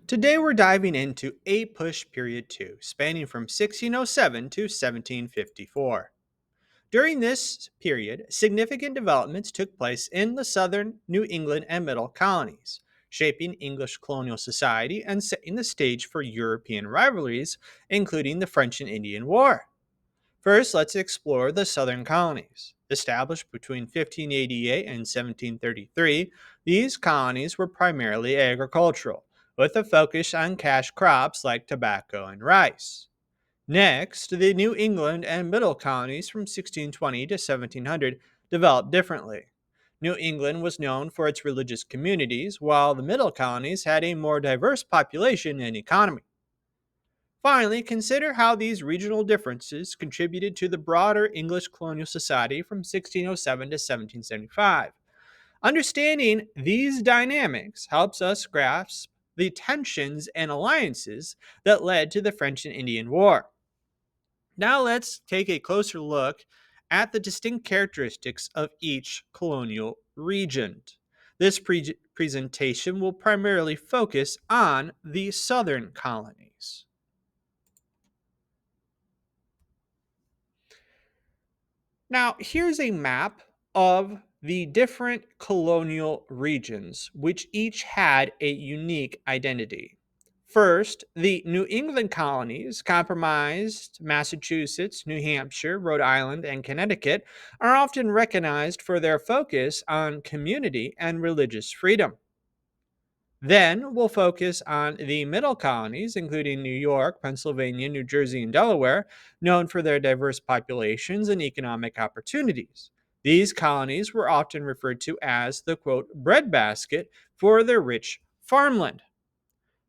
Today we're diving into APUSH Period 2, spanning from 1607 to 1754. During this period, significant developments took place in the southern New England and Middle colonies, shaping English colonial society and setting the stage for European rivalries, including the French and Indian War. First, let's explore the southern colonies. Established between 1588 and 1733, these colonies were primarily agricultural, with a focus on cash crops like tobacco and rice. Next, the New England and Middle colonies from 1620 to 1700 developed differently. New England was known for its religious communities, while the Middle colonies had a more diverse population and economy. Finally, consider how these regional differences contributed to the broader English colonial society from 1607 to 1775. Understanding these dynamics helps us grasp the tensions and alliances that led to the French and Indian War. Now, let's take a closer look at the distinct characteristics of each colonial region. This presentation will primarily focus on the southern colonies. Now, here's a map of the different colonial regions, which each had a unique identity. First, the New England colonies, comprised Massachusetts, New Hampshire, Rhode Island, and Connecticut, are often recognized for their focus on community and religious freedom. Then we'll focus on the middle colonies, including New York, Pennsylvania, New Jersey, and Delaware, known for their diverse populations and economic opportunities. These colonies were often referred to as the quote, breadbasket for their rich farmland.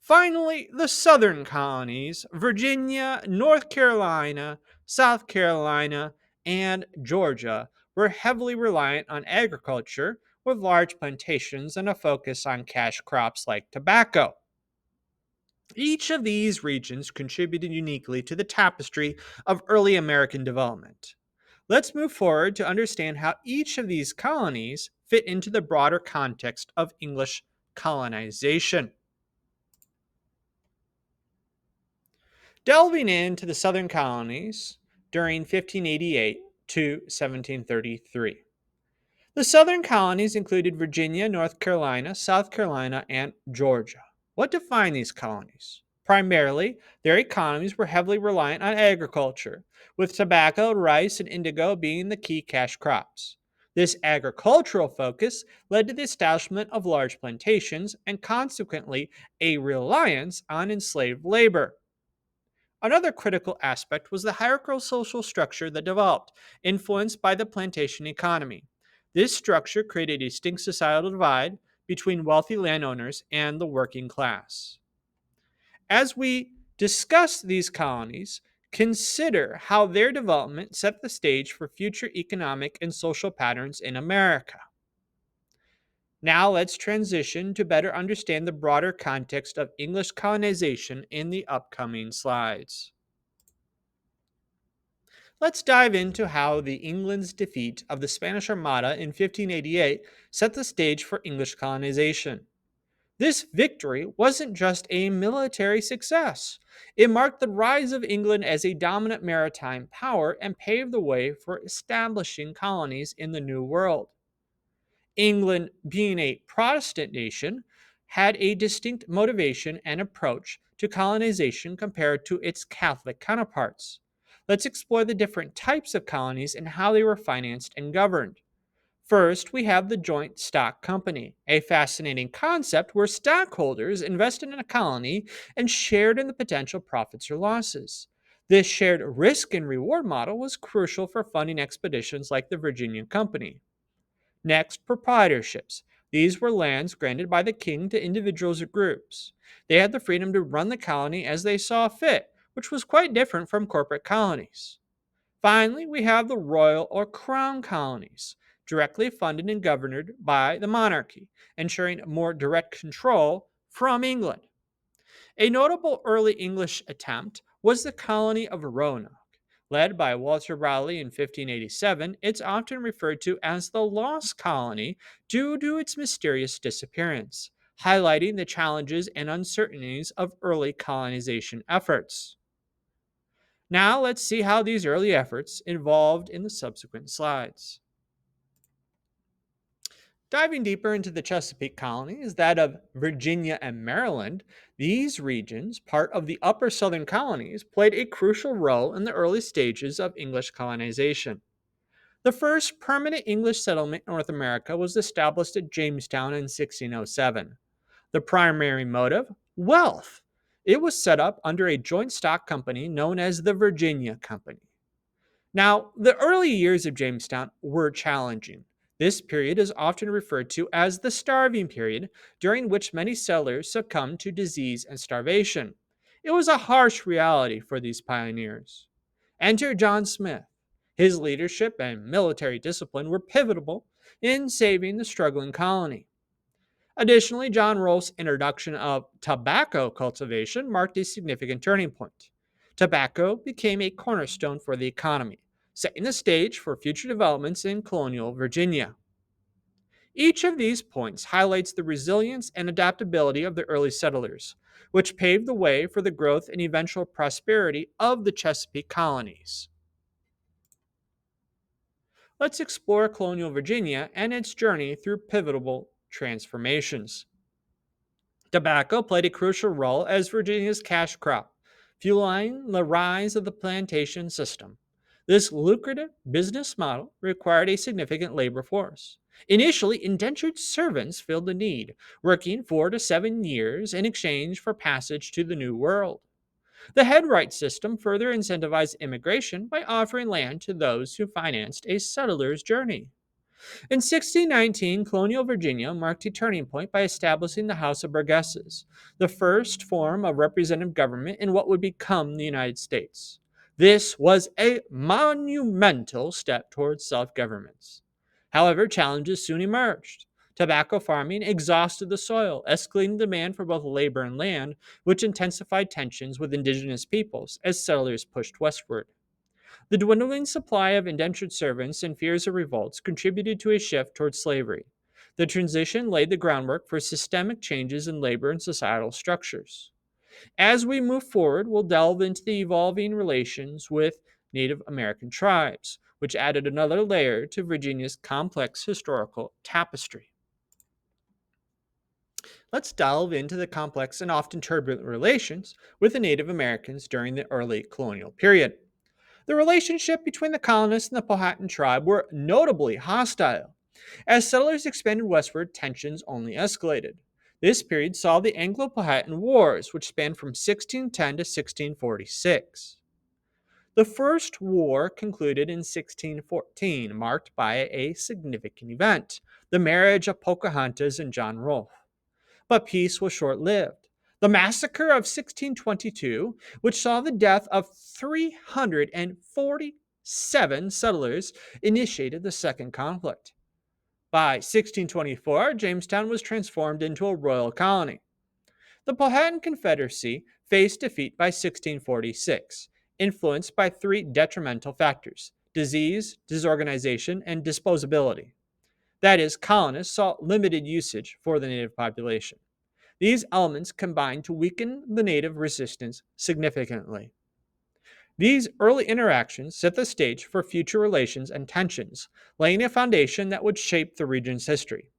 Finally, the southern colonies, Virginia, North Carolina, South Carolina, and Georgia, were heavily reliant on agriculture with large plantations and a focus on cash crops like tobacco. Each of these regions contributed uniquely to the tapestry of early American development. Let's move forward to understand how each of these colonies fit into the broader context of English colonization. Delving into the southern colonies during 1588 to 1733. The southern colonies included Virginia, North Carolina, South Carolina, and Georgia. What defined these colonies? Primarily, their economies were heavily reliant on agriculture, with tobacco, rice, and indigo being the key cash crops. This agricultural focus led to the establishment of large plantations and consequently a reliance on enslaved labor. Another critical aspect was the hierarchical social structure that developed, influenced by the plantation economy. This structure created a distinct societal divide between wealthy landowners and the working class. As we discuss these colonies, consider how their development set the stage for future economic and social patterns in America. Now let's transition to better understand the broader context of English colonization in the upcoming slides. Let's dive into how the England's defeat of the Spanish Armada in 1588 set the stage for English colonization. This victory wasn't just a military success. It marked the rise of England as a dominant maritime power and paved the way for establishing colonies in the New World. England, being a Protestant nation, had a distinct motivation and approach to colonization compared to its Catholic counterparts. Let's explore the different types of colonies and how they were financed and governed. First, we have the joint stock company, a fascinating concept where stockholders invested in a colony and shared in the potential profits or losses. This shared risk and reward model was crucial for funding expeditions like the Virginia Company. Next, proprietorships. These were lands granted by the king to individuals or groups. They had the freedom to run the colony as they saw fit, which was quite different from corporate colonies. Finally, we have the royal or crown colonies, directly funded and governed by the monarchy, ensuring more direct control from England. A notable early English attempt was the colony of Roanoke. Led by Walter Raleigh in 1587, it's often referred to as the Lost Colony due to its mysterious disappearance. highlighting the challenges and uncertainties of early colonization efforts. Now, let's see how these early efforts evolved in the subsequent slides. Diving deeper into the Chesapeake colonies, that of Virginia and Maryland, these regions, part of the upper southern colonies, played a crucial role in the early stages of English colonization. The first permanent English settlement in North America was established at Jamestown in 1607. The primary motive? Wealth. It was set up under a joint stock company known as the Virginia Company. Now, the early years of Jamestown were challenging. This period is often referred to as the starving period, during which many settlers succumbed to disease and starvation. It was a harsh reality for these pioneers. Enter John Smith. His leadership and military discipline were pivotal in saving the struggling colony. Additionally, John Rolfe's introduction of tobacco cultivation marked a significant turning point. Tobacco became a cornerstone for the economy, setting the stage for future developments in colonial Virginia. Each of these points highlights the resilience and adaptability of the early settlers, which paved the way for the growth and eventual prosperity of the Chesapeake colonies. Let's explore colonial Virginia and its journey through pivotal transformations. Tobacco played a crucial role as Virginia's cash crop, fueling the rise of the plantation system. This lucrative business model required a significant labor force. Initially, indentured servants filled the need, working 4 to 7 years in exchange for passage to the New World. The headright system further incentivized immigration by offering land to those who financed a settler's journey. In 1619, colonial Virginia marked a turning point by establishing the House of Burgesses, the first form of representative government in what would become the United States. This was a monumental step towards self governance. However, challenges soon emerged. Tobacco farming exhausted the soil, escalating demand for both labor and land, which intensified tensions with indigenous peoples as settlers pushed westward. The dwindling supply of indentured servants and fears of revolts contributed to a shift towards slavery. The transition laid the groundwork for systemic changes in labor and societal structures. As we move forward, we'll delve into the evolving relations with Native American tribes, which added another layer to Virginia's complex historical tapestry. Let's delve into the complex and often turbulent relations with the Native Americans during the early colonial period. The relationship between the colonists and the Powhatan tribe were notably hostile. As settlers expanded westward, tensions only escalated. This period saw the Anglo Powhatan Wars, which spanned from 1610 to 1646. The First War concluded in 1614, marked by a significant event, the marriage of Pocahontas and John Rolfe. But peace was short lived. The massacre of 1622, which saw the death of 347 settlers, initiated the second conflict. By 1624, Jamestown was transformed into a royal colony. The Powhatan Confederacy faced defeat by 1646, influenced by three detrimental factors: disease, disorganization, and disposability. That is, colonists saw limited usage for the native population. These elements combined to weaken the native resistance significantly. These early interactions set the stage for future relations and tensions, laying a foundation that would shape the region's history.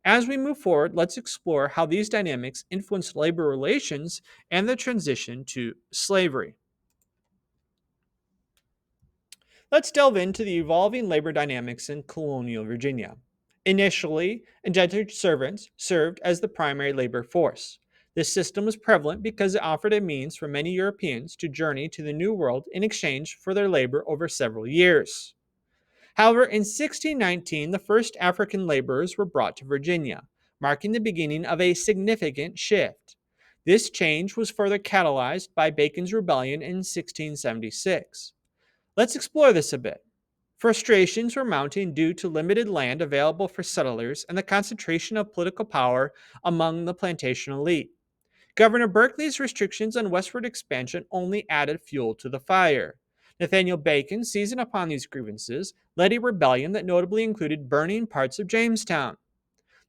As we move forward, let's explore how these dynamics influenced labor relations and the transition to slavery. Let's delve into the evolving labor dynamics in colonial Virginia. Initially, indentured servants served as the primary labor force. This system was prevalent because it offered a means for many Europeans to journey to the New World in exchange for their labor over several years. However, in 1619, the first African laborers were brought to Virginia, marking the beginning of a significant shift. This change was further catalyzed by Bacon's rebellion in 1676. Let's explore this a bit. Frustrations were mounting due to limited land available for settlers and the concentration of political power among the plantation elite. Governor Berkeley's restrictions on westward expansion only added fuel to the fire. Nathaniel Bacon, seizing upon these grievances, led a rebellion that notably included burning parts of Jamestown.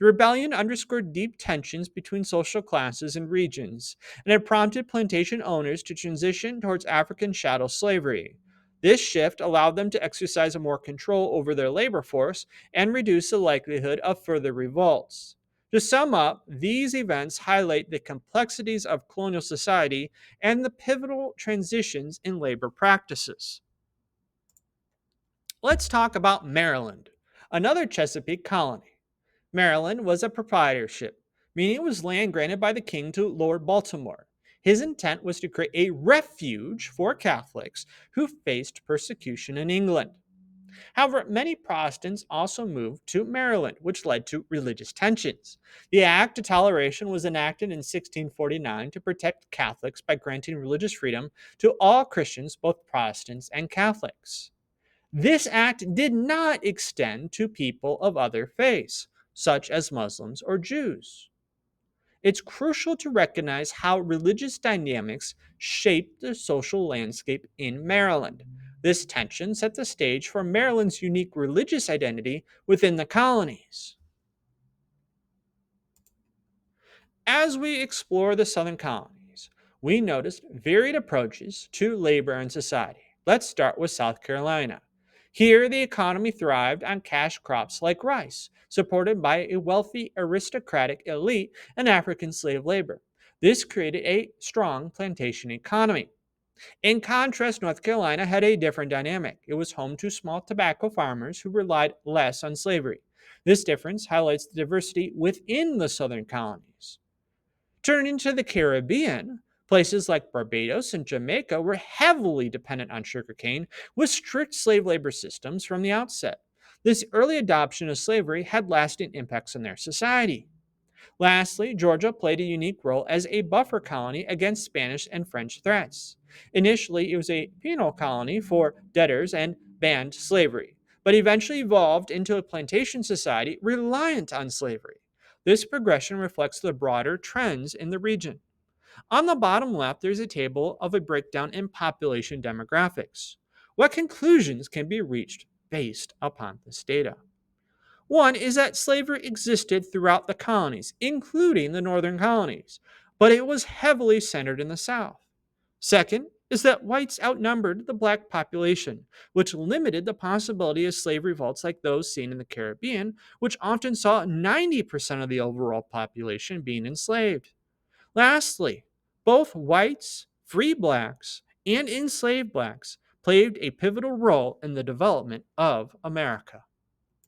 The rebellion underscored deep tensions between social classes and regions, and it prompted plantation owners to transition towards African chattel slavery. This shift allowed them to exercise more control over their labor force and reduce the likelihood of further revolts. To sum up, these events highlight the complexities of colonial society and the pivotal transitions in labor practices. Let's talk about Maryland, another Chesapeake colony. Maryland was a proprietorship, meaning it was land granted by the king to Lord Baltimore. His intent was to create a refuge for Catholics who faced persecution in England. However, many Protestants also moved to Maryland, which led to religious tensions. The Act of Toleration was enacted in 1649 to protect Catholics by granting religious freedom to all Christians, both Protestants and Catholics. This act did not extend to people of other faiths, such as Muslims or Jews. It's crucial to recognize how religious dynamics shaped the social landscape in Maryland. This tension set the stage for Maryland's unique religious identity within the colonies. As we explore the southern colonies, we noticed varied approaches to labor and society. Let's start with South Carolina. Here, the economy thrived on cash crops like rice, supported by a wealthy aristocratic elite and African slave labor. This created a strong plantation economy. In contrast, North Carolina had a different dynamic. It was home to small tobacco farmers who relied less on slavery. This difference highlights the diversity within the southern colonies. Turning to the Caribbean, places like Barbados and Jamaica were heavily dependent on sugarcane, with strict slave labor systems from the outset. This early adoption of slavery had lasting impacts on their society. Lastly, Georgia played a unique role as a buffer colony against Spanish and French threats. Initially, it was a penal colony for debtors and banned slavery, but eventually evolved into a plantation society reliant on slavery. This progression reflects the broader trends in the region. On the bottom left, there's a table of a breakdown in population demographics. What conclusions can be reached based upon this data? One is that slavery existed throughout the colonies, including the northern colonies, but it was heavily centered in the South. Second is that whites outnumbered the black population, which limited the possibility of slave revolts like those seen in the Caribbean, which often saw 90% of the overall population being enslaved. Lastly, both whites, free blacks, and enslaved blacks played a pivotal role in the development of America.